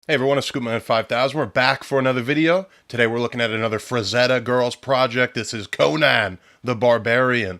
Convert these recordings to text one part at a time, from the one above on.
Hey everyone, it's Scoopman5000. We're back for another video. Today we're looking at another Frazetta Girls project. This is Conan the Barbarian.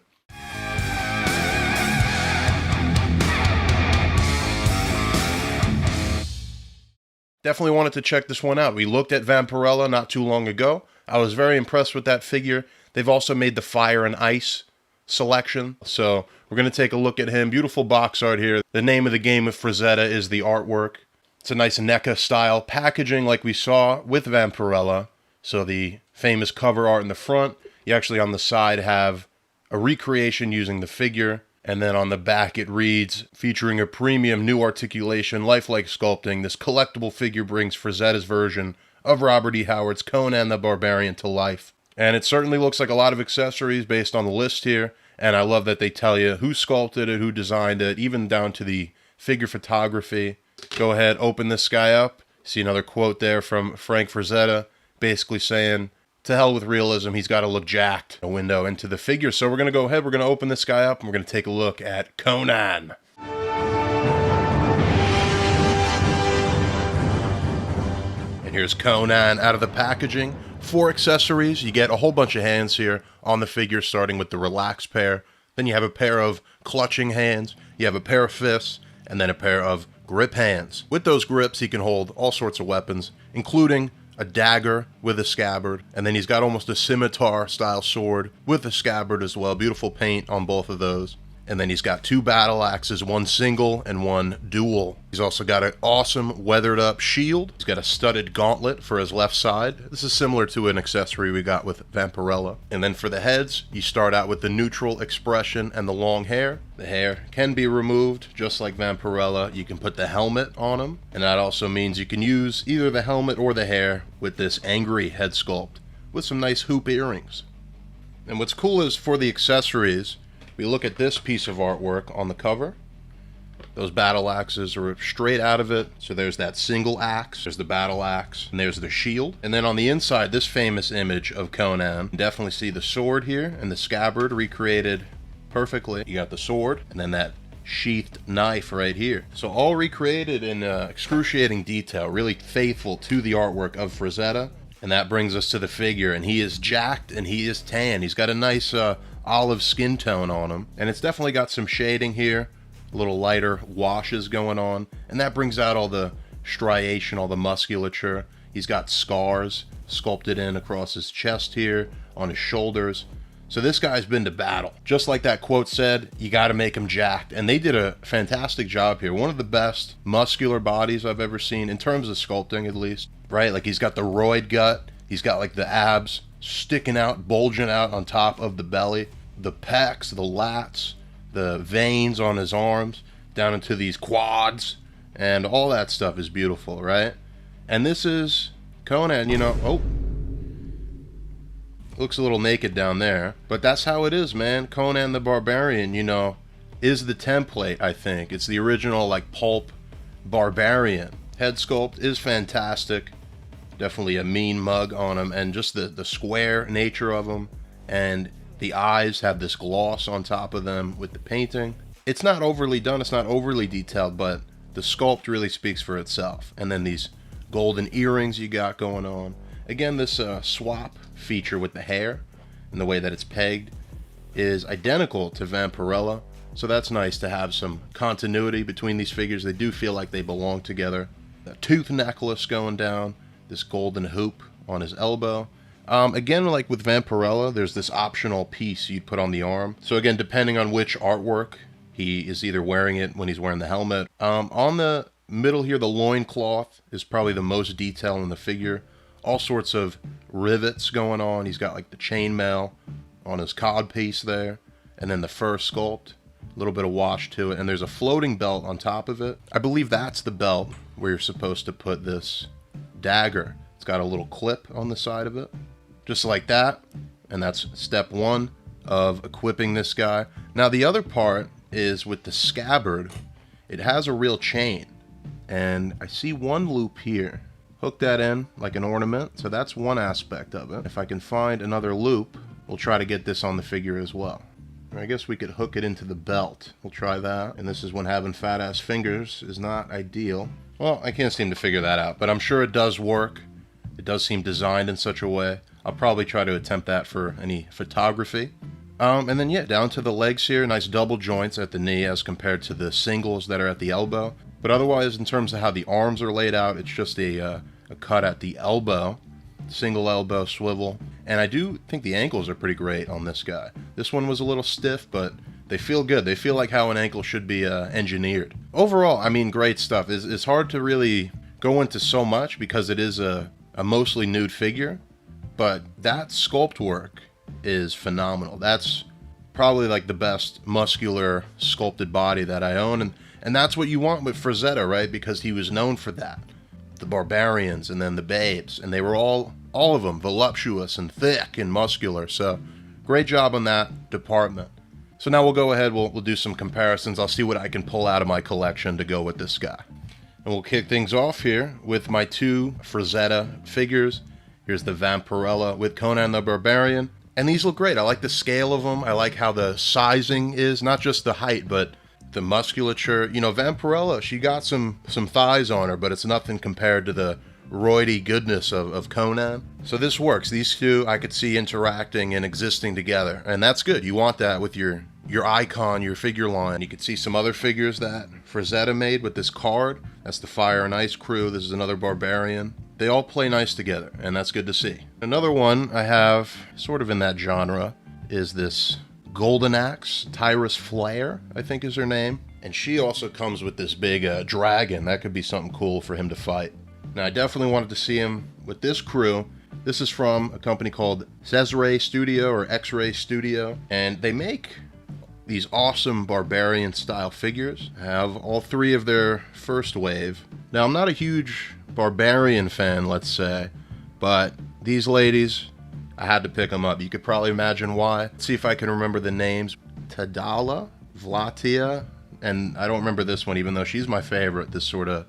Definitely wanted to check this one out. We looked at Vampirella not too long ago. I was very impressed with that figure. They've also made the Fire and Ice selection. So we're going to take a look at him. Beautiful box art here. The name of the game with Frazetta is the artwork. It's a nice NECA style packaging like we saw with Vampirella. So the famous cover art in the front. You actually on the side have a recreation using the figure. And then on the back it reads, featuring a premium new articulation, lifelike sculpting, this collectible figure brings Frazetta's version of Robert E. Howard's Conan the Barbarian to life. And it certainly looks like a lot of accessories based on the list here. And I love that they tell you who sculpted it, who designed it, even down to the figure photography. Go ahead, open this guy up. See another quote there from Frank Frazetta, basically saying, to hell with realism, he's got to look jacked. A window into the figure. So we're going to go ahead, we're going to open this guy up, and we're going to take a look at Conan. And here's Conan out of the packaging. 4 accessories. You get a whole bunch of hands here on the figure, starting with the relaxed pair. Then you have a pair of clutching hands. You have a pair of fists, and then a pair of grip hands. With those grips, he can hold all sorts of weapons, including a dagger with a scabbard, and then he's got almost a scimitar style sword with a scabbard as well. Beautiful paint on both of those. And then he's got 2 battle axes, one single and one dual. He's also got an awesome weathered up shield. He's got a studded gauntlet for his left side. This is similar to an accessory we got with Vampirella. And then for the heads, you start out with the neutral expression and the long hair. The hair can be removed, just like Vampirella. You can put the helmet on him, and that also means you can use either the helmet or the hair with this angry head sculpt with some nice hoop earrings. And what's cool is for the accessories, we look at this piece of artwork on the cover. Those battle axes are straight out of it. So there's that single axe, there's the battle axe, and there's the shield. And then on the inside, this famous image of Conan, you definitely see the sword here and the scabbard recreated perfectly. You got the sword and then that sheathed knife right here. So all recreated in excruciating detail, really faithful to the artwork of Frazetta. And that brings us to the figure, and he is jacked and he is tan. He's got a nice olive skin tone on him, and it's definitely got some shading here, a little lighter washes going on, and that brings out all the striation, all the musculature. He's got scars sculpted in across his chest here, on his shoulders. So this guy's been to battle. Just like that quote said, you got to make him jacked, and they did a fantastic job here. One of the best muscular bodies I've ever seen, in terms of sculpting at least, right? Like he's got the roid gut, he's got like the abs sticking out, bulging out on top of the belly, the pecs, the lats, the veins on his arms, down into these quads, and all that stuff is beautiful, right? And this is Conan, you know, oh, looks a little naked down there, but that's how it is, man. Conan the Barbarian, you know, is the template, I think. It's the original, like, pulp barbarian. Head sculpt is fantastic. Definitely a mean mug on him, and just the square nature of him, and the eyes have this gloss on top of them with the painting. It's not overly done, it's not overly detailed, but the sculpt really speaks for itself. And then these golden earrings you got going on. Again, this swap feature with the hair and the way that it's pegged is identical to Vampirella, so that's nice to have some continuity between these figures. They do feel like they belong together. That tooth necklace going down, this golden hoop on his elbow. Again, like with Vampirella, there's this optional piece you put on the arm. So again, depending on which artwork, he is either wearing it when he's wearing the helmet. On the middle here, the loincloth is probably the most detail in the figure. All sorts of rivets going on. He's got like the chainmail on his cod piece there. And then the fur sculpt, a little bit of wash to it. And there's a floating belt on top of it. I believe that's the belt where you're supposed to put this dagger. It's got a little clip on the side of it, just like that. And that's step 1 of equipping this guy. Now the other part is with the scabbard. It has a real chain, and I see one loop here. Hook that in like an ornament, so that's one aspect of it. If I can find another loop, we'll try to get this on the figure as well. Or I guess we could hook it into the belt. We'll try that. And this is when having fat ass fingers is not ideal. Well, I can't seem to figure that out, but I'm sure it does work. It does seem designed in such a way. I'll probably try to attempt that for any photography. And then yeah, down to the legs here, nice double joints at the knee as compared to the singles that are at the elbow. But otherwise, in terms of how the arms are laid out, it's just a cut at the elbow, single elbow swivel. And I do think the ankles are pretty great on this guy. This one was a little stiff, but they feel good. They feel like how an ankle should be engineered. Overall, I mean, great stuff. It's hard to really go into so much because it is a mostly nude figure, but that sculpt work is phenomenal. That's probably like the best muscular sculpted body that I own, and that's what you want with Frazetta, right? Because he was known for that. The barbarians and then the babes, and they were all of them voluptuous and thick and muscular. So great job on that department. So now we'll go ahead, we'll do some comparisons. I'll see what I can pull out of my collection to go with this guy. And we'll kick things off here with my two Frazetta figures. Here's the Vampirella with Conan the Barbarian. And these look great. I like the scale of them. I like how the sizing is, not just the height, but the musculature. You know, Vampirella, she got some thighs on her, but it's nothing compared to the roidy goodness of Conan. So this works. These two I could see interacting and existing together, and that's good. You want that with your icon, your figure line. You could see some other figures that Frazetta made with this card. That's the Fire and Ice crew. This is another barbarian. They all play nice together, and that's good to see. Another one I have, sort of in that genre, is this Golden Axe, Tyrus Flare, I think is her name. And she also comes with this big dragon. That could be something cool for him to fight. Now, I definitely wanted to see him with this crew. This is from a company called Xesray Studio or Xesray Studio, and they make these awesome barbarian style figures. I have all three of their first wave. Now, I'm not a huge barbarian fan, let's say, but these ladies, I had to pick them up. You could probably imagine why. Let's see if I can remember the names. Tadala, Vlattia, and I don't remember this one, even though she's my favorite, this sort of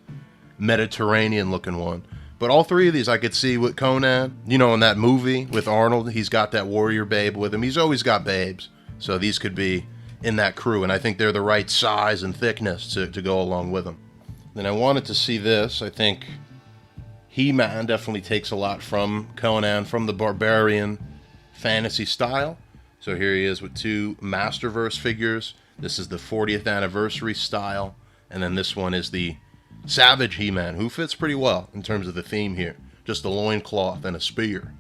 Mediterranean looking one. But all three of these I could see with Conan. You know, in that movie with Arnold, he's got that warrior babe with him. He's always got babes. So these could be in that crew, and I think they're the right size and thickness to go along with them. Then I wanted to see this. I think He-Man definitely takes a lot from Conan, from the barbarian fantasy style. So here he is with two Masterverse figures. This is the 40th anniversary style, and then this one is the Savage He-Man, who fits pretty well in terms of the theme here. Just a loincloth and a spear.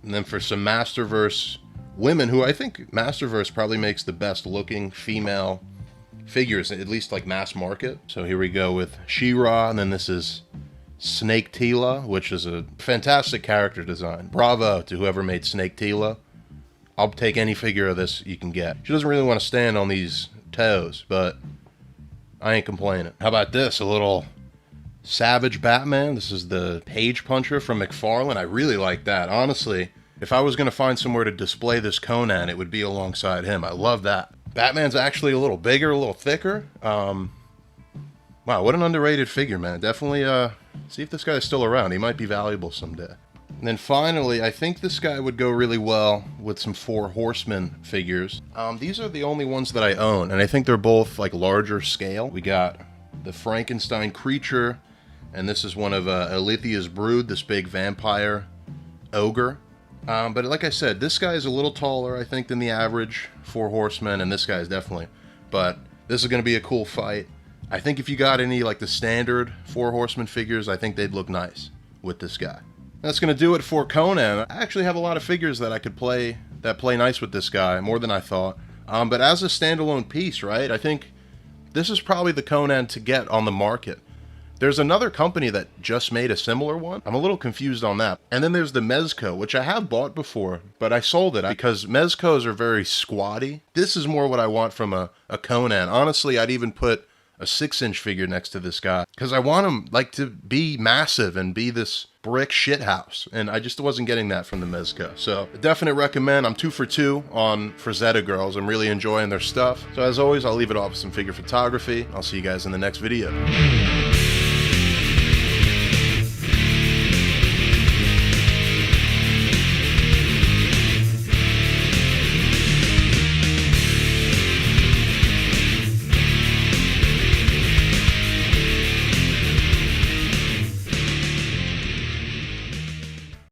And then for some Masterverse women, who I think Masterverse probably makes the best looking female figures, at least like mass market. So here we go with She-Ra, and then this is Snake Teela, which is a fantastic character design. Bravo to whoever made Snake Teela. I'll take any figure of this you can get. She doesn't really want to stand on these toes, but I ain't complaining. How about this? A little Savage Batman. This is the Page Puncher from Mcfarlane. I really like that. Honestly, if I was going to find somewhere to display this Conan, it would be alongside him. I love that. Batman's actually a little bigger, a little thicker. Wow, what an underrated figure, man. Definitely see if this guy's still around. He might be valuable someday. And then finally, I think this guy would go really well with some Four Horsemen figures. These are the only ones that I own, and I think they're both like larger scale. We got the Frankenstein creature, and this is one of Alithia's brood, this big vampire ogre. But like I said, this guy is a little taller, I think, than the average Four Horsemen, and this guy is definitely. But this is going to be a cool fight. I think if you got any like the standard Four Horsemen figures, I think they'd look nice with this guy. That's going to do it for Conan. I actually have a lot of figures that I could play that play nice with this guy, more than I thought. But as a standalone piece, right, I think this is probably the Conan to get on the market. There's another company that just made a similar one. I'm a little confused on that. And then there's the Mezco, which I have bought before, but I sold it because Mezcos are very squatty. This is more what I want from a Conan. Honestly, I'd even put a 6-inch figure next to this guy because I want him like to be massive and be this brick shithouse, and I just wasn't getting that from the Mezco. So a definite recommend. I'm 2 for 2 on Frazetta girls. I'm really enjoying their stuff. So as always, I'll leave it off with some figure photography. I'll see you guys in the next video.